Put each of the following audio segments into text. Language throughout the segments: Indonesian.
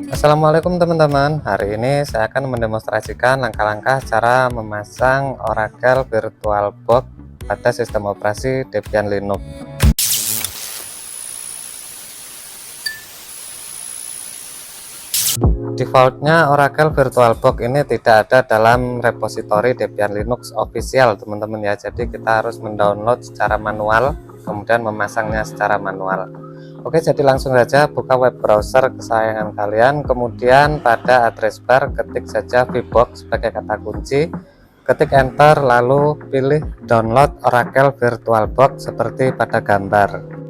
Assalamualaikum teman-teman. Hari ini saya akan mendemonstrasikan langkah-langkah cara memasang Oracle VirtualBox pada sistem operasi Debian Linux. Defaultnya Oracle VirtualBox ini tidak ada dalam repositori Debian Linux official teman-teman ya. Jadi kita harus mendownload secara manual, kemudian memasangnya secara manual. Oke, jadi langsung saja buka web browser kesayangan kalian, kemudian pada address bar ketik saja vbox sebagai kata kunci, ketik enter, lalu pilih download Oracle VirtualBox seperti pada gambar.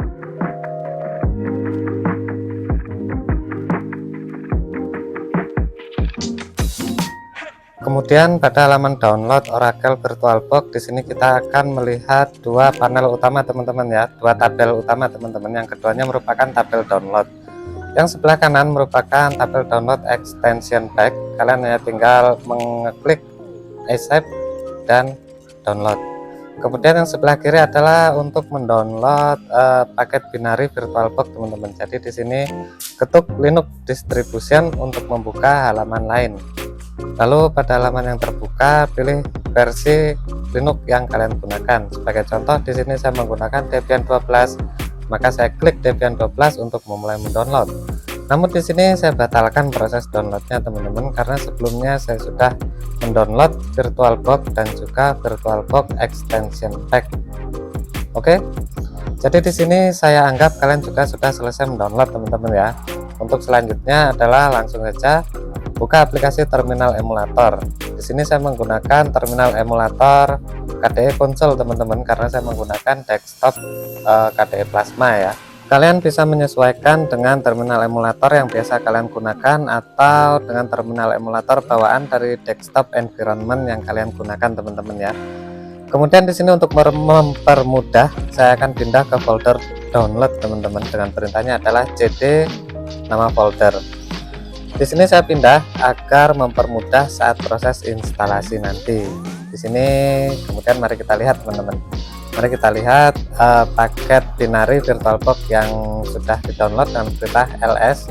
Kemudian pada halaman download Oracle VirtualBox di sini kita akan melihat dua panel utama teman-teman ya, dua tabel utama teman-teman. Yang keduanya merupakan tabel download. Yang sebelah kanan merupakan tabel download extension pack. Kalian hanya tinggal mengklik accept dan download. Kemudian yang sebelah kiri adalah untuk mendownload paket binary VirtualBox teman-teman. Jadi di sini ketuk Linux distribution untuk membuka halaman lain. Lalu pada halaman yang terbuka pilih versi Linux yang kalian gunakan. Sebagai contoh di sini saya menggunakan Debian 12, maka saya klik Debian 12 untuk memulai mendownload. Namun di sini saya batalkan proses downloadnya teman-teman, karena sebelumnya saya sudah mendownload VirtualBox dan juga VirtualBox extension pack. Oke, jadi di sini saya anggap kalian juga sudah selesai mendownload teman-teman ya. Untuk selanjutnya adalah langsung saja buka aplikasi terminal emulator. Di sini saya menggunakan terminal emulator KDE Console teman-teman, karena saya menggunakan desktop KDE Plasma ya. Kalian bisa menyesuaikan dengan terminal emulator yang biasa kalian gunakan atau dengan terminal emulator bawaan dari desktop environment yang kalian gunakan teman-teman ya. Kemudian di sini untuk mempermudah saya akan pindah ke folder download teman-teman, dengan perintahnya adalah cd nama folder. Di sini saya pindah agar mempermudah saat proses instalasi nanti. Di sini kemudian mari kita lihat teman-teman. Mari kita lihat paket binary VirtualBox yang sudah di-download dengan perintah ls,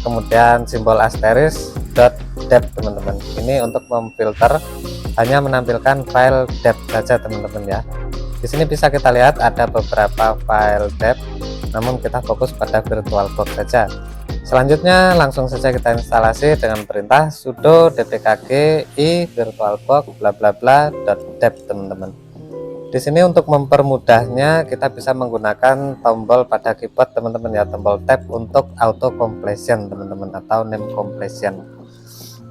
kemudian simbol asterisk .deb teman-teman. Ini untuk memfilter hanya menampilkan file deb saja teman-teman ya. Di sini bisa kita lihat ada beberapa file deb, namun kita fokus pada VirtualBox saja. Selanjutnya langsung saja kita instalasi dengan perintah sudo dpkg i virtualbox bla bla bla .deb teman-teman. Di sini untuk mempermudahnya kita bisa menggunakan tombol pada keyboard teman-teman ya, tombol tab untuk auto completion teman-teman atau name completion.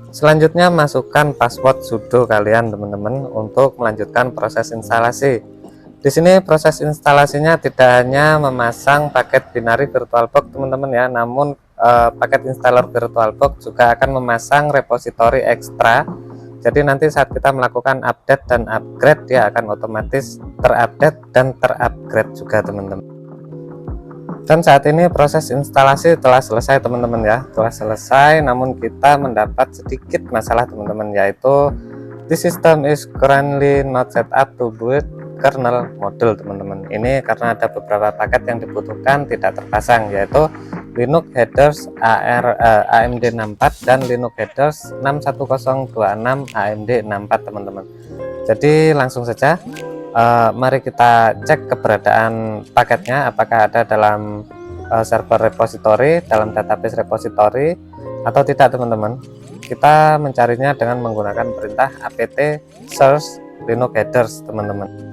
Selanjutnya masukkan password sudo kalian teman-teman untuk melanjutkan proses instalasi. Di sini proses instalasinya tidak hanya memasang paket binary VirtualBox teman-teman ya, namun paket installer VirtualBox juga akan memasang repositori ekstra. Jadi nanti saat kita melakukan update dan upgrade, dia akan otomatis terupdate dan terupgrade juga teman-teman. Dan saat ini proses instalasi telah selesai teman-teman ya, telah selesai. Namun kita mendapat sedikit masalah teman-teman, yaitu the system is currently not set up to boot kernel module teman-teman. Ini karena ada beberapa paket yang dibutuhkan tidak terpasang, yaitu Linux headers AMD 64 dan Linux headers 61026 AMD 64 teman-teman. Jadi langsung saja mari kita cek keberadaan paketnya, apakah ada dalam server repository, dalam database repository atau tidak teman-teman. Kita mencarinya dengan menggunakan perintah apt search Linux headers teman-teman.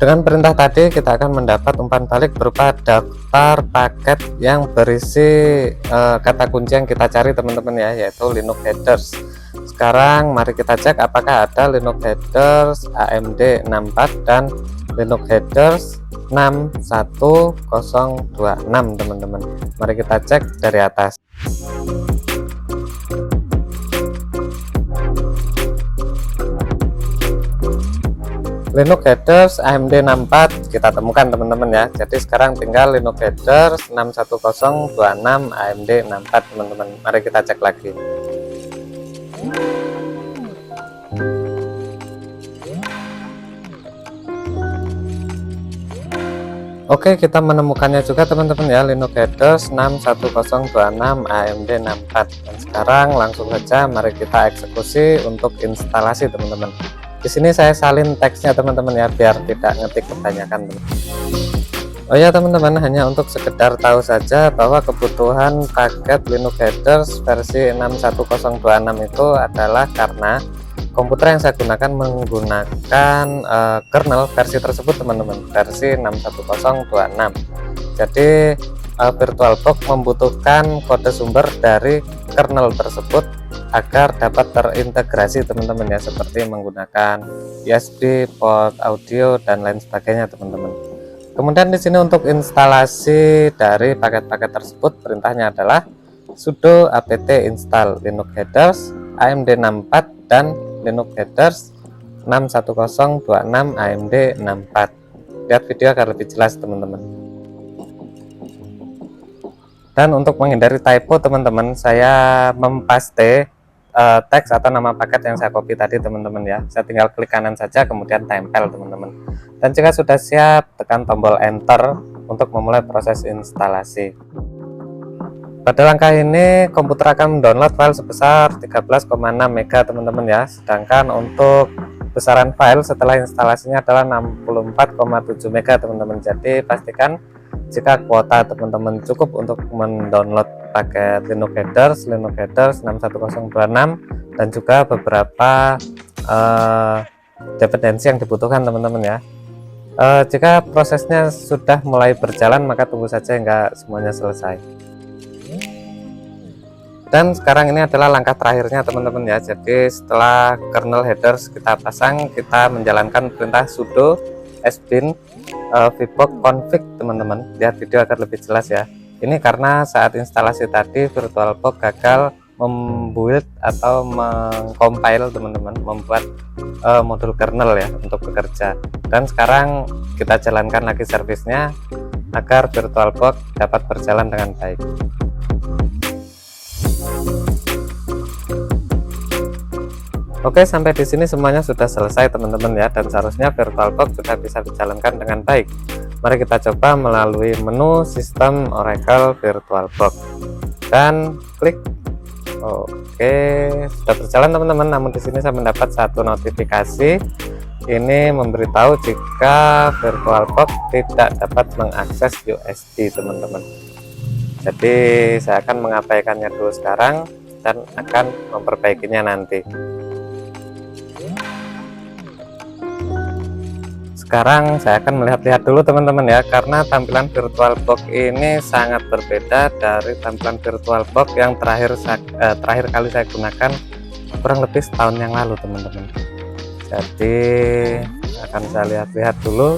Dengan perintah tadi kita akan mendapat umpan balik berupa daftar paket yang berisi kata kunci yang kita cari teman-teman ya, yaitu Linux headers. Sekarang mari kita cek apakah ada Linux headers AMD 64 dan Linux headers 61026 teman-teman. Mari kita cek dari atas. Linux headers AMD 64 kita temukan teman-teman ya. Jadi sekarang tinggal Linux headers 61026 AMD 64 teman-teman. Mari kita cek lagi. Oke, kita menemukannya juga teman-teman ya, Linux Headers 61026 AMD 64. Dan sekarang langsung saja mari kita eksekusi untuk instalasi teman-teman. Di sini saya salin teksnya teman-teman ya, biar tidak ngetik kebanyakan teman. Oh ya teman-teman, hanya untuk sekedar tahu saja bahwa kebutuhan paket Linux Headers versi 61026 itu adalah karena komputer yang saya gunakan menggunakan kernel versi tersebut teman-teman, versi 61026. Jadi VirtualBox membutuhkan kode sumber dari kernel tersebut agar dapat terintegrasi teman-teman ya, seperti menggunakan USB, port audio dan lain sebagainya teman-teman. Kemudian di sini untuk instalasi dari paket-paket tersebut, perintahnya adalah sudo apt install Linux Headers AMD 64 dan Linux Headers 61026 AMD 64. Lihat video agar lebih jelas teman-teman. Dan untuk menghindari typo teman-teman, saya mempaste teks atau nama paket yang saya copy tadi teman-teman ya. Saya tinggal klik kanan saja kemudian tempel teman-teman. Dan jika sudah siap, tekan tombol enter untuk memulai proses instalasi. Pada langkah ini komputer akan mendownload file sebesar 13,6 MB teman-teman ya. Sedangkan untuk besaran file setelah instalasinya adalah 64,7 MB teman-teman. Jadi pastikan jika kuota teman-teman cukup untuk mendownload paket Linux Headers 61026 dan juga beberapa dependensi yang dibutuhkan teman-teman ya. Jika prosesnya sudah mulai berjalan, maka tunggu saja hingga semuanya selesai. Dan sekarang ini adalah langkah terakhirnya teman-teman ya. Jadi setelah kernel headers kita pasang, kita menjalankan perintah sudo sbin vbox config teman-teman. Lihat video agar lebih jelas ya. Ini karena saat instalasi tadi VirtualBox gagal membuild atau mengcompile teman-teman, membuat modul kernel ya untuk bekerja. Dan sekarang kita jalankan lagi servisnya agar VirtualBox dapat berjalan dengan baik. Oke, sampai di sini semuanya sudah selesai teman-teman ya, dan seharusnya VirtualBox sudah bisa dijalankan dengan baik. Mari kita coba melalui menu sistem Oracle VirtualBox dan klik. Oke, sudah berjalan teman-teman. Namun di sini saya mendapat satu notifikasi. Ini memberitahu jika VirtualBox tidak dapat mengakses USB teman-teman. Jadi saya akan mengabaikannya dulu sekarang dan akan memperbaikinya nanti. Sekarang saya akan melihat-lihat dulu teman-teman ya, karena tampilan VirtualBox ini sangat berbeda dari tampilan VirtualBox yang terakhir kali saya gunakan kurang lebih setahun yang lalu teman-teman. Jadi akan saya lihat-lihat dulu,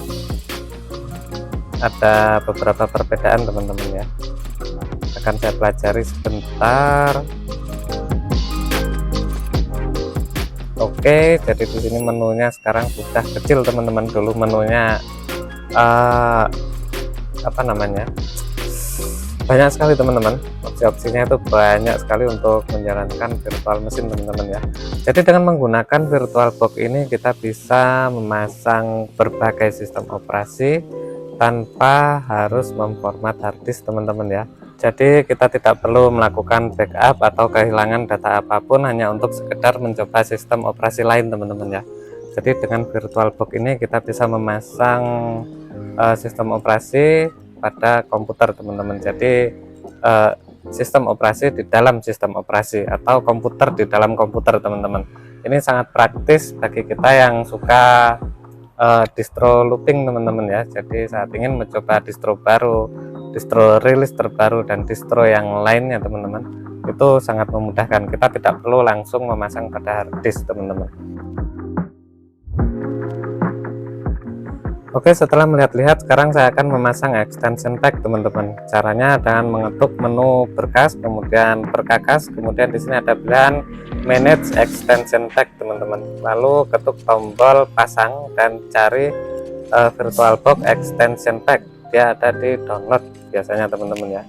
ada beberapa perbedaan teman-teman ya, akan saya pelajari sebentar. Oke, jadi di sini menunya sekarang sudah kecil teman-teman. Dulu menunya apa namanya, banyak sekali teman-teman, opsi-opsinya itu banyak sekali untuk menjalankan virtual mesin teman-teman ya. Jadi dengan menggunakan VirtualBox ini kita bisa memasang berbagai sistem operasi tanpa harus memformat harddisk teman-teman ya. Jadi kita tidak perlu melakukan backup atau kehilangan data apapun hanya untuk sekedar mencoba sistem operasi lain teman-teman ya. Jadi dengan VirtualBox ini kita bisa memasang sistem operasi pada komputer teman-teman. Jadi sistem operasi di dalam sistem operasi atau komputer di dalam komputer teman-teman. Ini sangat praktis bagi kita yang suka distro looping teman-teman ya. Jadi saat ingin mencoba distro baru, distro rilis terbaru dan distro yang lainnya teman-teman, itu sangat memudahkan. Kita tidak perlu langsung memasang pada harddisk teman-teman. Oke, setelah melihat-lihat, sekarang saya akan memasang extension pack teman-teman. Caranya dengan mengetuk menu berkas, kemudian perkakas, kemudian di sini ada pilihan manage extension pack teman-teman. Lalu ketuk tombol pasang dan cari VirtualBox extension pack. Dia ada di download biasanya teman-teman ya.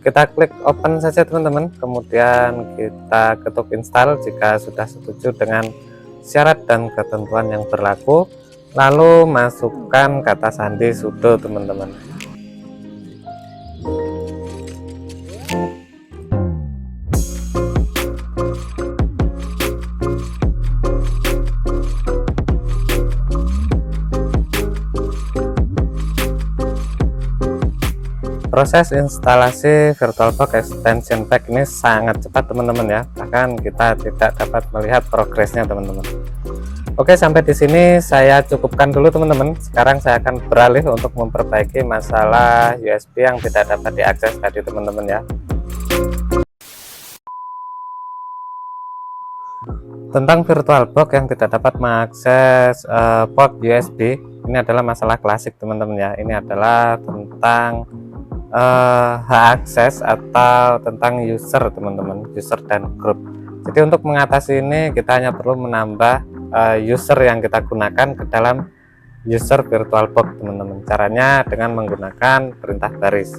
Kita klik open saja teman-teman, kemudian kita ketuk install jika sudah setuju dengan syarat dan ketentuan yang berlaku. Lalu masukkan kata sandi sudo teman-teman. Proses instalasi VirtualBox Extension Pack ini sangat cepat teman-teman ya, bahkan kita tidak dapat melihat progresnya teman-teman. Oke, sampai di sini saya cukupkan dulu teman-teman. Sekarang saya akan beralih untuk memperbaiki masalah USB yang tidak dapat diakses tadi teman-teman ya. Tentang VirtualBox yang tidak dapat mengakses port USB, ini adalah masalah klasik teman-teman ya. Ini adalah tentang hak akses atau tentang user teman-teman, user dan grup. Jadi untuk mengatasi ini kita hanya perlu menambah user yang kita gunakan ke dalam user VirtualBox teman-teman. Caranya dengan menggunakan perintah baris.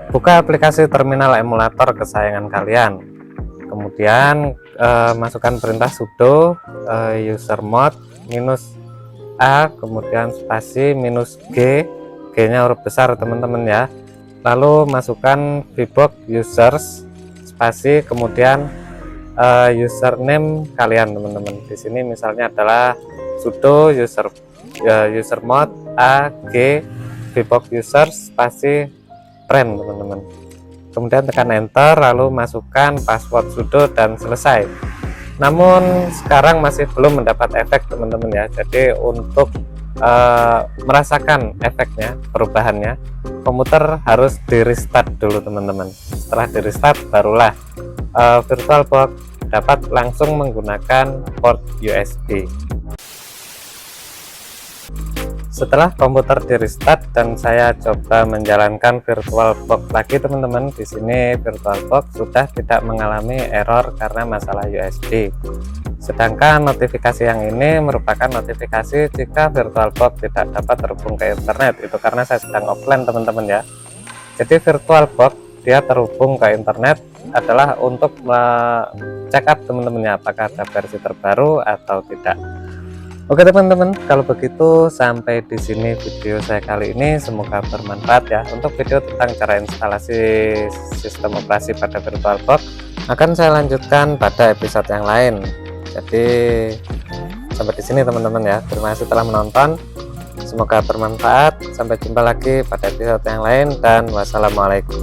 Buka aplikasi terminal emulator kesayangan kalian, kemudian masukkan perintah sudo usermod -a, kemudian spasi -g, G-nya huruf besar teman-teman ya. Lalu masukkan vbox users spasi kemudian username kalian teman-teman. Di sini misalnya adalah sudo usermod a g vbox users spasi friend teman-teman. Kemudian tekan enter, lalu masukkan password sudo dan selesai. Namun sekarang masih belum mendapat efek teman-teman ya. Jadi untuk merasakan efeknya, perubahannya, komputer harus di restart dulu teman-teman. Setelah di restart barulah VirtualBox dapat langsung menggunakan port USB. Setelah komputer di restart dan saya coba menjalankan VirtualBox lagi teman-teman, di sini VirtualBox sudah tidak mengalami error karena masalah USB. Sedangkan notifikasi yang ini merupakan notifikasi jika VirtualBox tidak dapat terhubung ke internet. Itu karena saya sedang offline teman-teman ya. Jadi VirtualBox dia terhubung ke internet adalah untuk check up teman-teman ya, apakah ada versi terbaru atau tidak. Oke teman-teman, kalau begitu sampai di sini video saya kali ini, semoga bermanfaat ya. Untuk video tentang cara instalasi sistem operasi pada VirtualBox akan saya lanjutkan pada episode yang lain. Jadi sampai di sini teman-teman ya. Terima kasih telah menonton. Semoga bermanfaat. Sampai jumpa lagi pada episode yang lain dan wassalamualaikum.